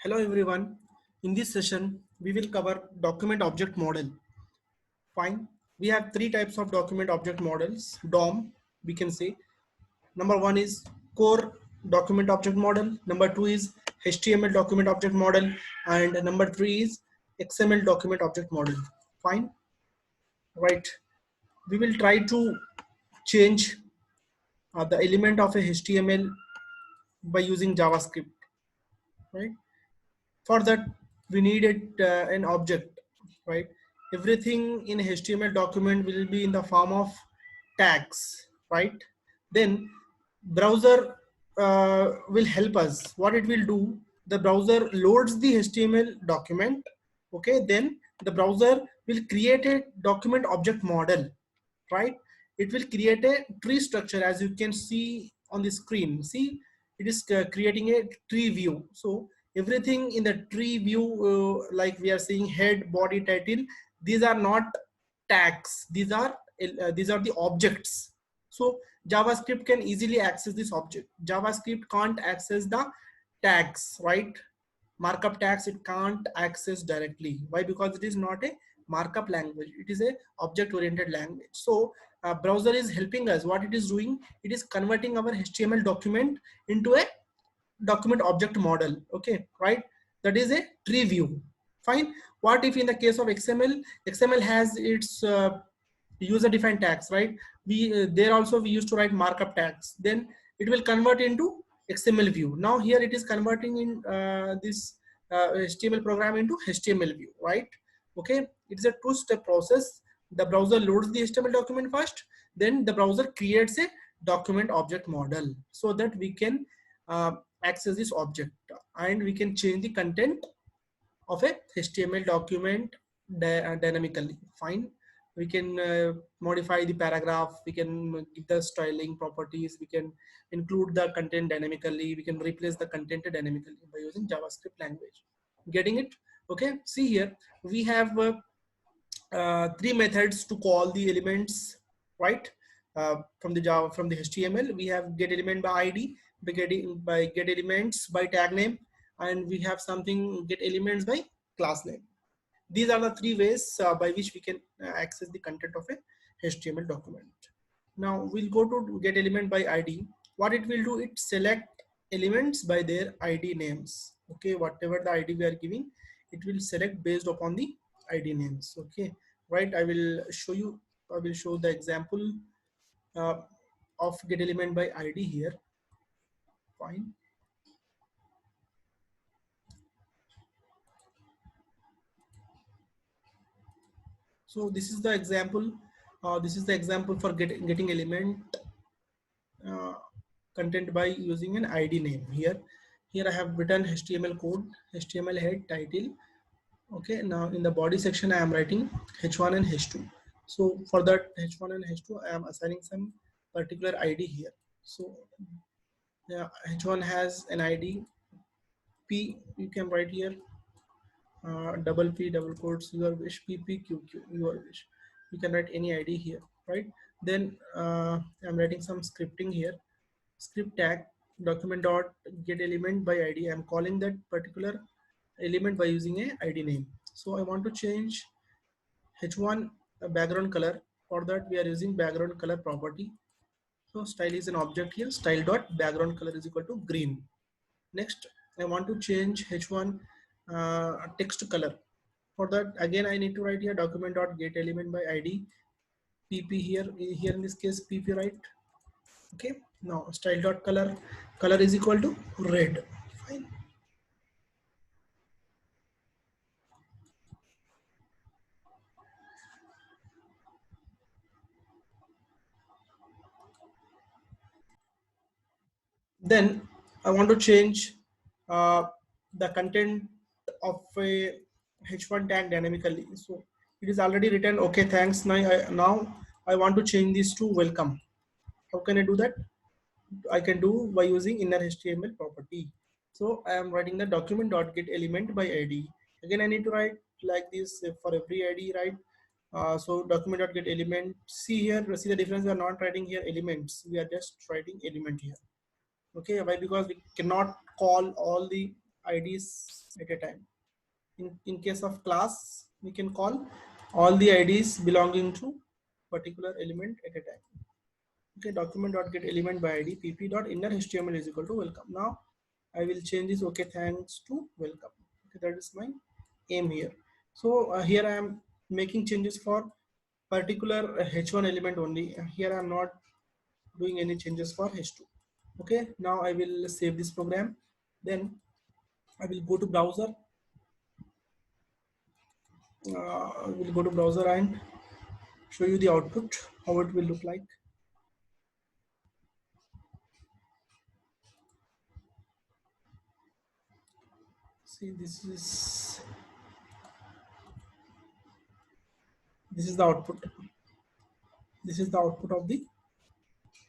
Hello everyone. In this session, we will cover document object model. Fine. We have three types of document object models. DOM, we can say. Number one is core document object model. Number two is HTML document object model. And number three is XML document object model. Fine. Right. We will try to change the element of a HTML by using JavaScript. Right. For that we needed an object, right? Everything in HTML document will be in the form of tags, right? Then browser will help us. What it will do, the browser loads the HTML document. Okay, then the browser will create a document object model, right? It will create a tree structure, as you can see on the screen. See, it is creating a tree view. So everything in the tree view, like we are seeing head, body, title, these are not tags, these are the objects. So JavaScript can easily access this object. JavaScript can't access the tags, right? Markup tags it can't access directly. Why? Because it is not a markup language, it is a object oriented language. So browser is helping us. What it is doing, it is converting our HTML document into a document object model. Okay, right? That is a tree view. Fine. What if in the case of XML has its user defined tags, right? We there also we used to write markup tags, then it will convert into XML view. Now here it is converting in this HTML program into HTML view, right? Okay, it's a two-step process. The browser loads the HTML document first, then the browser creates a document object model so that we can access this object, and we can change the content of a HTML document dynamically. Fine. We can modify the paragraph, we can give the styling properties, we can include the content dynamically, we can replace the content dynamically by using JavaScript language. Getting it? Okay, see here we have three methods to call the elements, right? From the Java, from the HTML, we have get element by ID, by get elements by tag name, and we have something get elements by class name. These are the three ways by which we can access the content of a HTML document. Now we'll go to get element by ID. What it will do, it select elements by their ID names. Okay, whatever the ID we are giving, it will select based upon the ID names. Okay, right? I will show you. I will show the example uh, of get element by ID here. Fine. So this is the example. This is the example for getting element uh, content by using an ID name. Here I have written HTML code, HTML head, title. Okay, now in the body section I am writing h1 and h2. So for that h1 and h2 I am assigning some particular ID here. So yeah, h1 has an ID p, you can write here double p, double quotes, your wish, ppqq, your wish. You can write any ID here, right? Then I'm writing some scripting here. Script tag document dot get element by ID. I'm calling that particular element by using a ID name. So I want to change h1 background color. For that we are using background color property. So style is an object here. Style dot background color is equal to green. Next I want to change h1 text color. For that again I need to write here document dot get element by ID pp. Here in this case pp, right? Okay, now style dot color is equal to red. Fine. Then I want to change uh, the content of a h1 tag dynamically. So it is already written okay thanks. Now I want to change this to welcome. How can I do that? I can do by using inner HTML property. So I am writing the document dot get element by ID. Again, I need to write like this for every ID, right? So document dot get element. See here, see the difference. We are not writing here elements. We are just writing element here. Okay, why? Because we cannot call all the IDs at a time. In case of class, we can call all the IDs belonging to particular element at a time. Okay, document.get element by ID pp.inner HTML is equal to welcome. Now I will change this okay thanks to welcome. Okay, that is my aim here. So here I am making changes for particular H1 element only. Here I am not doing any changes for H2. Okay, now I will save this program. Then I will go to browser. I will go to browser and show you the output, how it will look like. See, this is the output. This is the output of the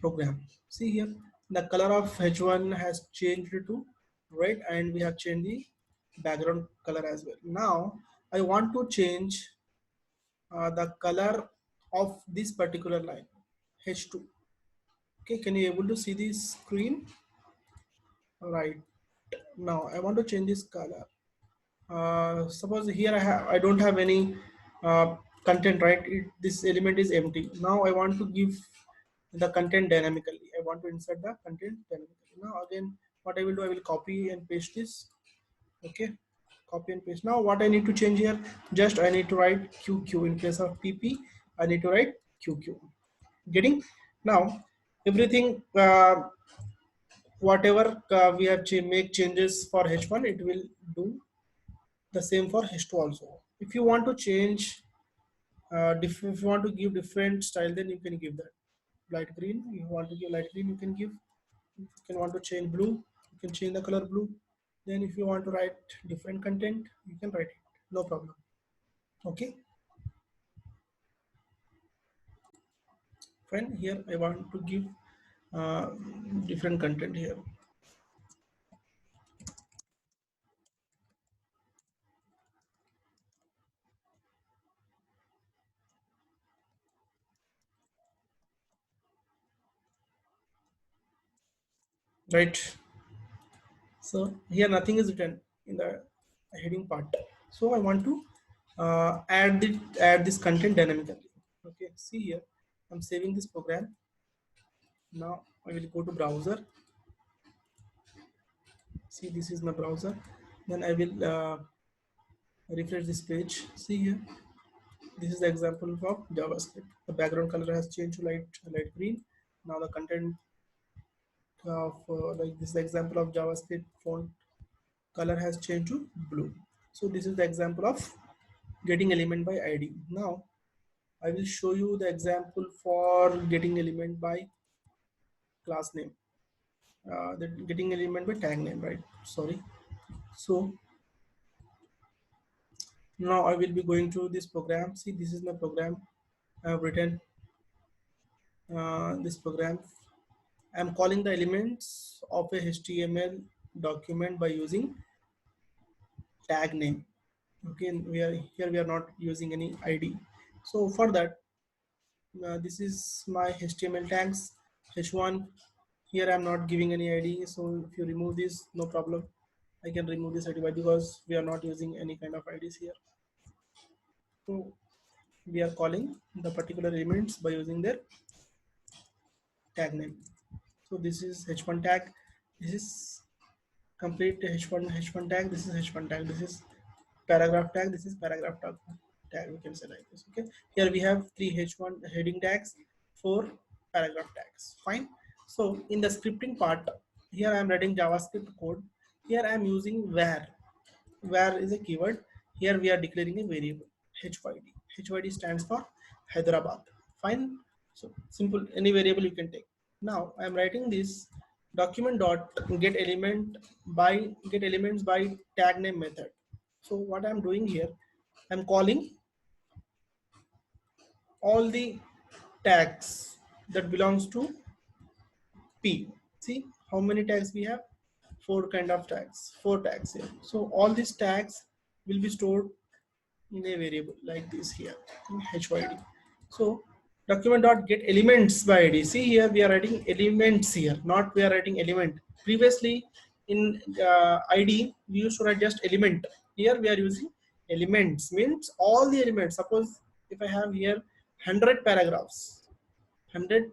program. See here, the color of H1 has changed to red, and we have changed the background color as well. Now I want to change the color of this particular line, H2. Okay, can you able to see the screen? Right. Now I want to change this color. Suppose here I don't have any content, right? This element is empty. Now I want to give the content dynamically. I want to insert the content dynamically. Now again, what I will do, I will copy and paste this. Okay, copy and paste. Now what I need to change here, just I need to write QQ in place of PP. I need to write QQ. Getting? Now everything, whatever we have make changes for H1, it will do the same for H2 also. If you want to change, if you want to give different style, then you can give that. Light green, you want to give light green, you can give. If you can want to change blue, you can change the color blue. Then if you want to write different content, you can write it, no problem. Okay. Fine, here I want to give different content here. Right. So here nothing is written in the heading part. So I want to add this content dynamically. Okay, see here, I'm saving this program. Now I will go to browser. See, this is my browser. Then I will refresh this page. See here, this is the example of JavaScript. The background color has changed to light green. Now the content of like this is the example of JavaScript font color has changed to blue. So this is the example of getting element by ID. Now I will show you the example for getting element by class name. The getting element by tag name, right? Sorry. So now I will be going to this program. See, this is my program. I have written this program. I am calling the elements of a HTML document by using tag name. Okay, we are not using any ID. So for that, this is my HTML tags H1. Here I'm not giving any ID. So if you remove this, no problem. I can remove this ID because we are not using any kind of IDs here. So we are calling the particular elements by using their tag name. So this is H1 tag. This is complete H1 tag. This is H1 tag. This is paragraph tag. This is paragraph tag. We can say like this. Okay. Here we have 3 H1 heading tags, 4 paragraph tags. Fine. So in the scripting part, here I am writing JavaScript code. Here I am using where. Where is a keyword. Here we are declaring a variable HYD. HYD stands for Hyderabad. Fine. So simple, any variable you can take. Now I am writing this document dot get elements by tag name method. So what I'm doing here, I'm calling all the tags that belongs to P. See how many tags we have? 4 kind of tags, 4 tags here. So all these tags will be stored in a variable like this here in HYD. So document dot get elements by ID. See here we are writing elements here, not we are writing element. Previously in ID we used to write just element. Here we are using elements, means all the elements. Suppose if I have here 100 paragraphs, 100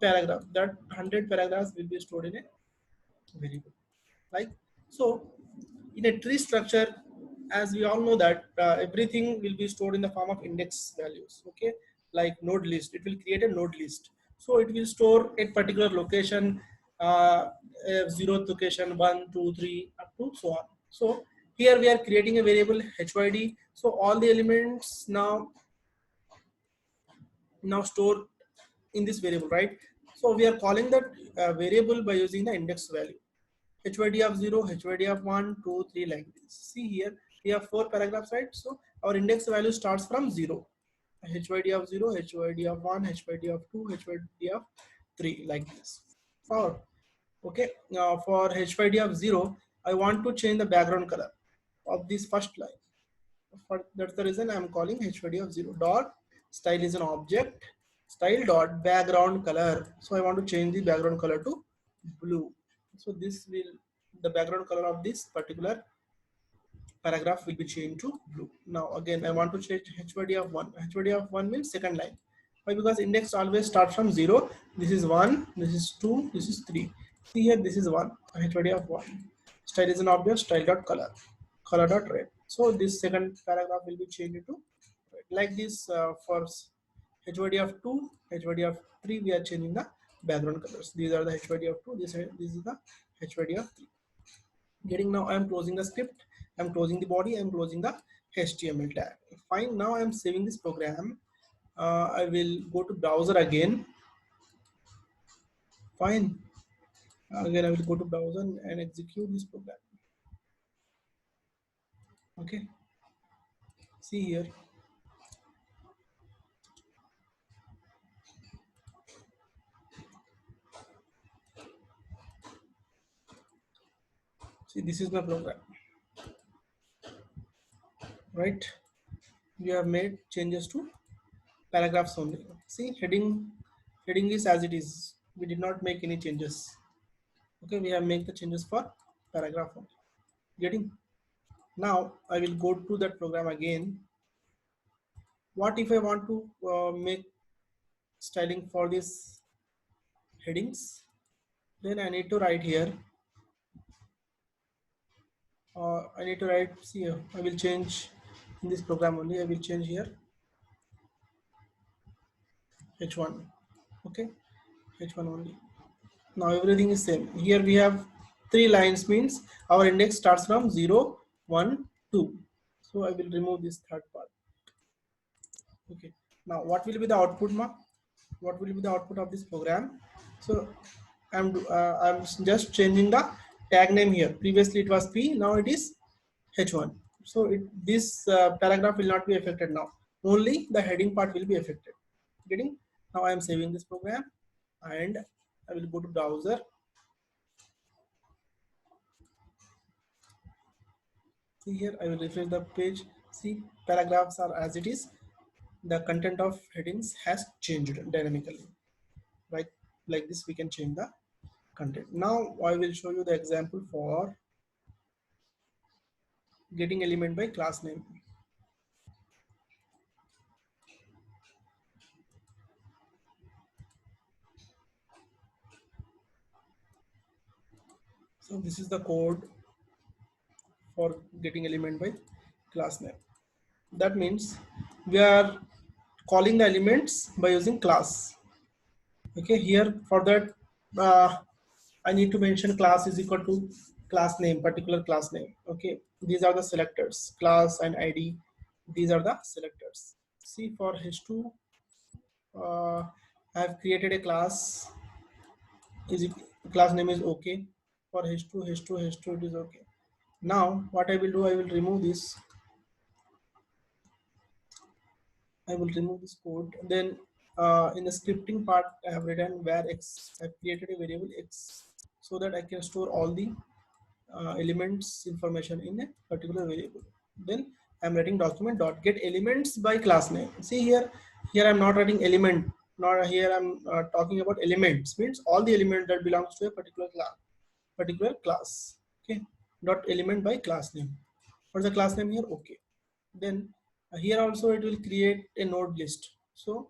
paragraph, that 100 paragraphs will be stored in a variable. Like so, in a tree structure, as we all know that everything will be stored in the form of index values. Okay, like node list, it will create a node list. So it will store a particular location, zeroth location, 1, 2, 3, up to so on. So here we are creating a variable HYD. So all the elements now stored in this variable, right? So we are calling that variable by using the index value. HYD of 0, HYD of 1, 2, 3, like this. See here, we have 4 paragraphs, right? So our index value starts from 0. HYD of 0, HYD of 1, HYD of 2, HYD of 3, like this. For okay, now for HYD of 0, I want to change the background color of this first line. That's the reason I'm calling HYD of 0 dot style is an object, style dot background color. So I want to change the background color to blue. So this will, the background color of this particular paragraph will be changed to blue. Now again I want to change HYD of 1. HYD of 1 means second line. Why? Because index always starts from 0. This is 1, this is 2, this is 3. See here, this is 1, HYD of 1. Style is an object, style dot color, color dot red. So this second paragraph will be changed to red. Like this for HYD of 2, HYD of 3, we are changing the background colors. These are the HYD of 2, this is the HYD of 3. Getting, now I am closing the script, I am closing the body, I am closing the HTML tag. Fine, now I am saving this program. I will go to browser again. Fine, again I will go to browser and execute this program. Okay, see here, see this is my program, right? We have made changes to paragraphs only. See, heading is as it is, we did not make any changes. Okay, we have made the changes for paragraph only. Getting, now I will go to that program again. What if I want to make styling for these headings? Then I need to write here, I need to write, see here, I will change in this program only, I will change here H1. Okay, H1 only. Now everything is same. Here we have 3 lines, means our index starts from 0, 1, 2. So I will remove this third part. Okay, now what will be the output, what will be the output of this program? So I'm just changing the tag name here. Previously it was P, now it is H1. So this paragraph will not be affected now. Only the heading part will be affected. Getting? Now I am saving this program and I will go to browser. See here, I will refresh the page. See, paragraphs are as it is. The content of headings has changed dynamically. Right, like this we can change the content. Now I will show you the example for getting element by class name. So this is the code for getting element by class name. That means we are calling the elements by using class. Okay, here for that I need to mention class is equal to class name, particular class name. Okay, these are the selectors, class and ID. These are the selectors. See, for H2 I have created a class, is it, class name is okay. For H2 it is okay. Now what I will do, I will remove this, I will remove this code. Then in the scripting part I have written where x, I have created a variable x so that I can store all the elements information in a particular variable. Then I'm writing document dot get elements by class name. See here, I'm not writing element, nor here I'm talking about elements, means all the element that belongs to a particular class. particular class. Okay, dot element by class name. What's the class name here? Okay. Then here also it will create a node list. So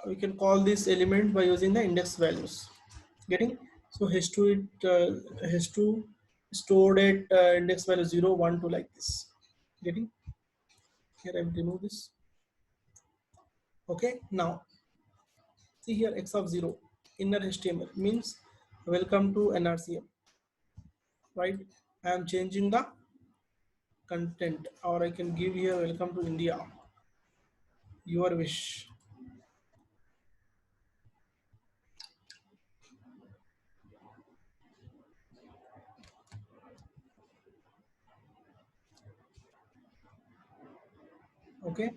we can call this element by using the index values. Getting? So h2 stored at index value 0, 1, 2 like this. Getting? Here I will remove this. Okay. Now see here x of 0 inner HTML means welcome to NRCM, right? I am changing the content, or I can give here welcome to India, your wish. Okay,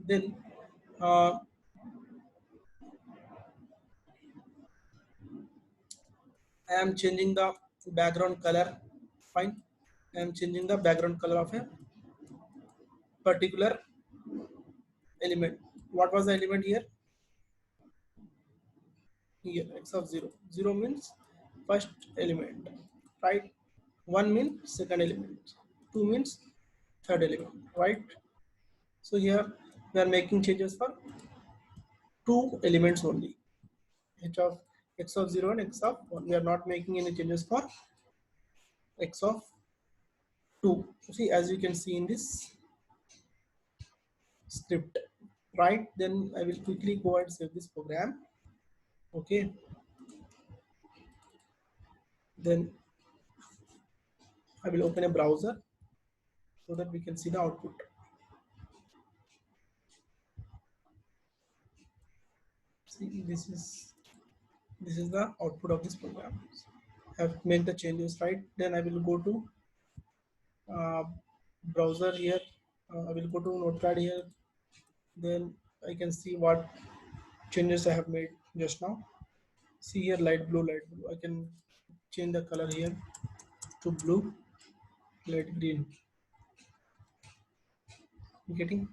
then uh, I am changing the background color. Fine, I am changing the background color of a particular element. What was the element here? Here x of 0. 0 means first element, right? 1 means second element. 2 means third element, right? So here we are making changes for two elements only, h of x of 0 and x of 1. We are not making any changes for x of 2. See, as you can see in this script, right? Then I will quickly go and save this program. Okay, then I will open a browser so that we can see the output. See, this is the output of this program. I have made the changes, right? Then I will go to uh, browser here. I will go to Notepad here. Then I can see what changes I have made just now. See here, light blue, light blue. I can change the color here to blue, light green. You getting?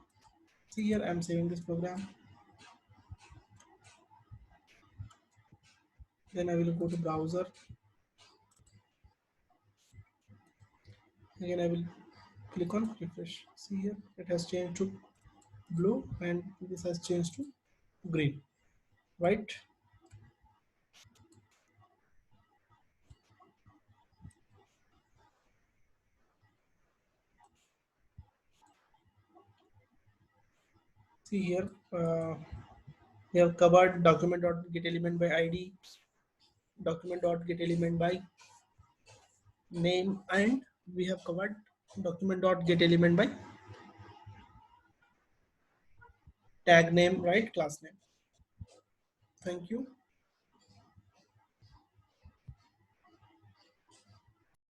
See here, I'm saving this program. Then I will go to browser. Again, I will click on refresh. See here, it has changed to blue and this has changed to green, right? See here, we have covered document.get element by ID, document.get element by name, and we have covered document.get element by tag name, right? Class name. Thank you.